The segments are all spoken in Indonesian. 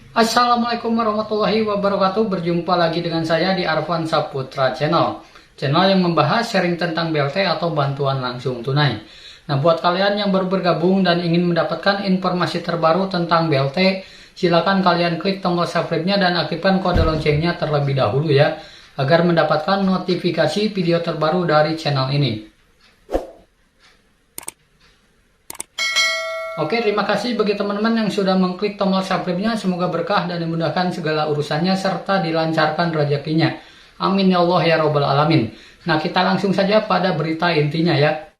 Assalamualaikum warahmatullahi wabarakatuh. Berjumpa lagi dengan saya di Arfan Saputra Channel. Channel yang membahas sharing tentang BLT atau bantuan langsung tunai. Nah, buat kalian yang baru bergabung dan ingin mendapatkan informasi terbaru tentang BLT, silakan kalian klik tombol subscribe-nya dan aktifkan kode loncengnya terlebih dahulu ya, agar mendapatkan notifikasi video terbaru dari channel ini. Oke, terima kasih bagi teman-teman yang sudah mengklik tombol subscribe-nya. Semoga berkah dan dimudahkan segala urusannya serta dilancarkan rezekinya. Amin ya Allah ya Robbal Alamin. Nah, kita langsung saja pada berita intinya ya.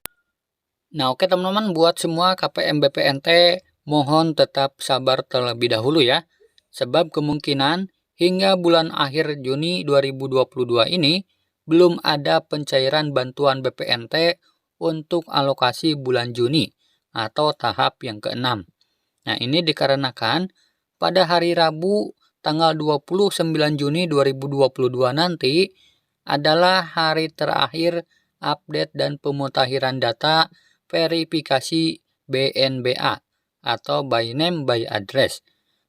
Nah, oke teman-teman, buat semua KPM BPNT mohon tetap sabar terlebih dahulu ya. Sebab kemungkinan hingga bulan akhir Juni 2022 ini belum ada pencairan bantuan BPNT untuk alokasi bulan Juni atau tahap yang keenam. Nah, ini dikarenakan pada hari Rabu tanggal 29 Juni 2022 nanti adalah hari terakhir update dan pemutakhiran data verifikasi BNBA atau by name by address.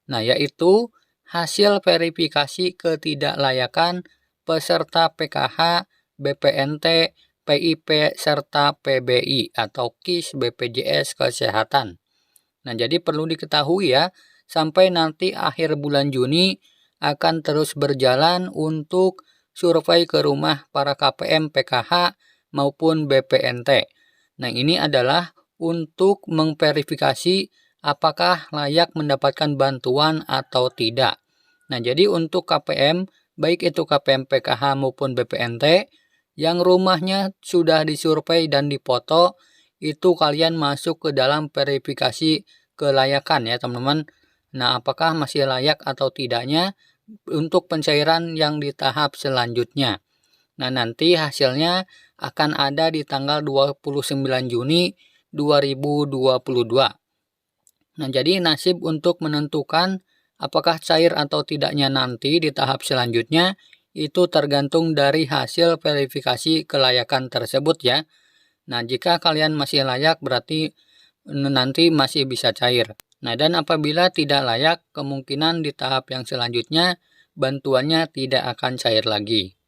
Nah, yaitu hasil verifikasi ketidaklayakan peserta PKH, BPNT, PIP, serta PBI atau KIS BPJS Kesehatan. Nah, jadi perlu diketahui ya, sampai nanti akhir bulan Juni akan terus berjalan untuk survei ke rumah para KPM PKH maupun BPNT. Nah, ini adalah untuk memverifikasi apakah layak mendapatkan bantuan atau tidak. Nah, jadi untuk KPM, baik itu KPM PKH maupun BPNT, yang rumahnya sudah disurvei dan dipoto, itu kalian masuk ke dalam verifikasi kelayakan ya teman-teman. Nah, apakah masih layak atau tidaknya untuk pencairan yang di tahap selanjutnya. Nah, nanti hasilnya akan ada di tanggal 29 Juni 2022. Nah, jadi nasib untuk menentukan apakah cair atau tidaknya nanti di tahap selanjutnya itu tergantung dari hasil verifikasi kelayakan tersebut ya. Nah, jika kalian masih layak berarti nanti masih bisa cair. Nah, dan apabila tidak layak, kemungkinan di tahap yang selanjutnya bantuannya tidak akan cair lagi.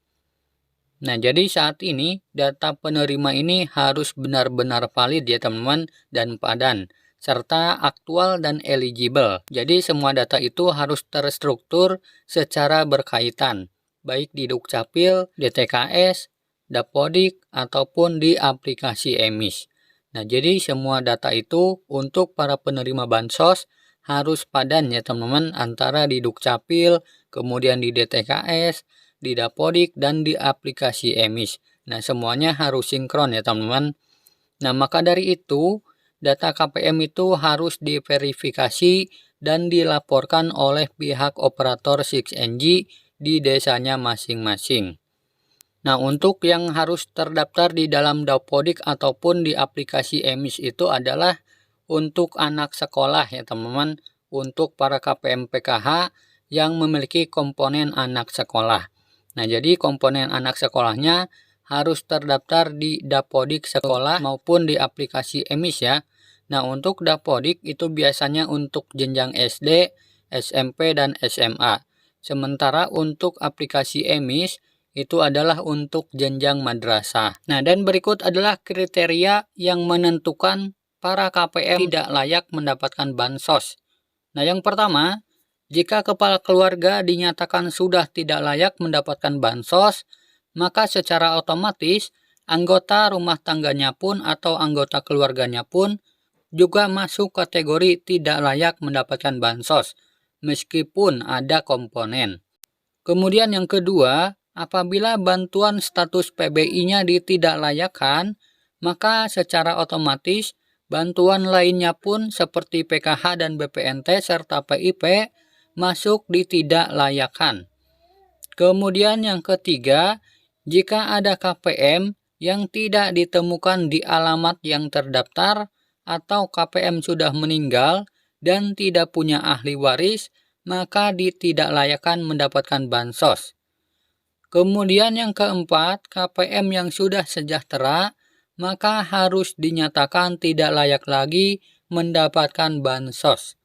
Nah, jadi saat ini data penerima ini harus benar-benar valid ya teman-teman dan padan, serta aktual dan eligible. Jadi semua data itu harus terstruktur secara berkaitan, baik di Dukcapil, DTKS, Dapodik, ataupun di aplikasi EMIS. Nah, jadi semua data itu untuk para penerima bansos harus padan ya teman-teman, antara di Dukcapil, kemudian di DTKS, di Dapodik, dan di aplikasi EMIS. Nah, semuanya harus sinkron ya teman-teman. Nah, maka dari itu, data KPM itu harus diverifikasi dan dilaporkan oleh pihak operator 6NG di desanya masing-masing. Nah, untuk yang harus terdaftar di dalam Dapodik ataupun di aplikasi EMIS itu adalah untuk anak sekolah ya teman-teman, untuk para KPM PKH yang memiliki komponen anak sekolah. Nah, jadi komponen anak sekolahnya harus terdaftar di Dapodik sekolah maupun di aplikasi EMIS ya. Nah, untuk Dapodik itu biasanya untuk jenjang SD, SMP, dan SMA. Sementara untuk aplikasi EMIS itu adalah untuk jenjang madrasah. Nah, dan berikut adalah kriteria yang menentukan para KPM tidak layak mendapatkan bansos. Nah, yang pertama, jika kepala keluarga dinyatakan sudah tidak layak mendapatkan bansos, maka secara otomatis anggota rumah tangganya pun atau anggota keluarganya pun juga masuk kategori tidak layak mendapatkan bansos, meskipun ada komponen. Kemudian yang kedua, apabila bantuan status PBI-nya ditidaklayakkan, maka secara otomatis bantuan lainnya pun seperti PKH dan BPNT serta PIP masuk ditidaklayakkan. Kemudian yang ketiga, jika ada KPM yang tidak ditemukan di alamat yang terdaftar atau KPM sudah meninggal dan tidak punya ahli waris, maka ditidaklayakkan mendapatkan bansos. Kemudian yang keempat, KPM yang sudah sejahtera, maka harus dinyatakan tidak layak lagi mendapatkan bansos.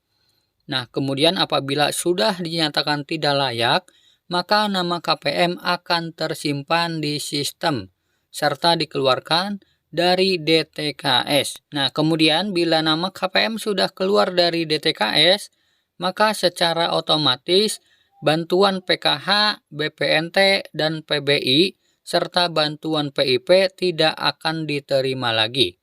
Nah, kemudian apabila sudah dinyatakan tidak layak, maka nama KPM akan tersimpan di sistem serta dikeluarkan dari DTKS. Nah, kemudian bila nama KPM sudah keluar dari DTKS, maka secara otomatis bantuan PKH, BPNT, dan PBI serta bantuan PIP tidak akan diterima lagi.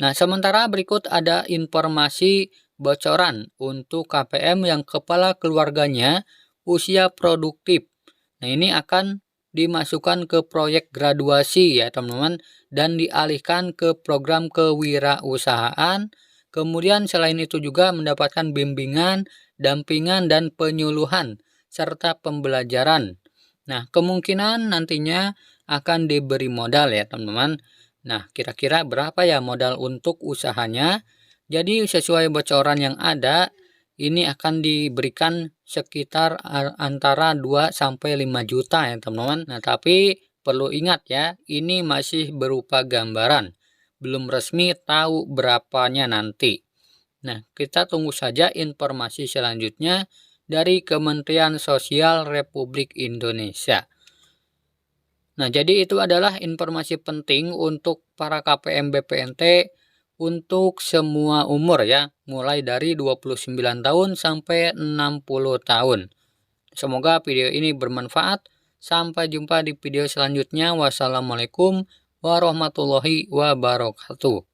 Nah, sementara berikut ada informasi bocoran untuk KPM yang kepala keluarganya usia produktif. Nah, ini akan dimasukkan ke proyek graduasi ya teman-teman dan dialihkan ke program kewirausahaan. Kemudian selain itu juga mendapatkan bimbingan, dampingan, dan penyuluhan serta pembelajaran. Nah, kemungkinan nantinya akan diberi modal ya teman-teman. Nah, kira-kira berapa ya modal untuk usahanya? Jadi sesuai bocoran yang ada, ini akan diberikan sekitar antara 2 sampai 5 juta ya teman-teman. Nah, tapi perlu ingat ya, ini masih berupa gambaran. Belum resmi tahu berapanya nanti. Nah, kita tunggu saja informasi selanjutnya dari Kementerian Sosial Republik Indonesia. Nah, jadi itu adalah informasi penting untuk para KPM BPNT untuk semua umur ya, mulai dari 29 tahun sampai 60 tahun. Semoga video ini bermanfaat. Sampai jumpa di video selanjutnya. Wassalamualaikum warahmatullahi wabarakatuh.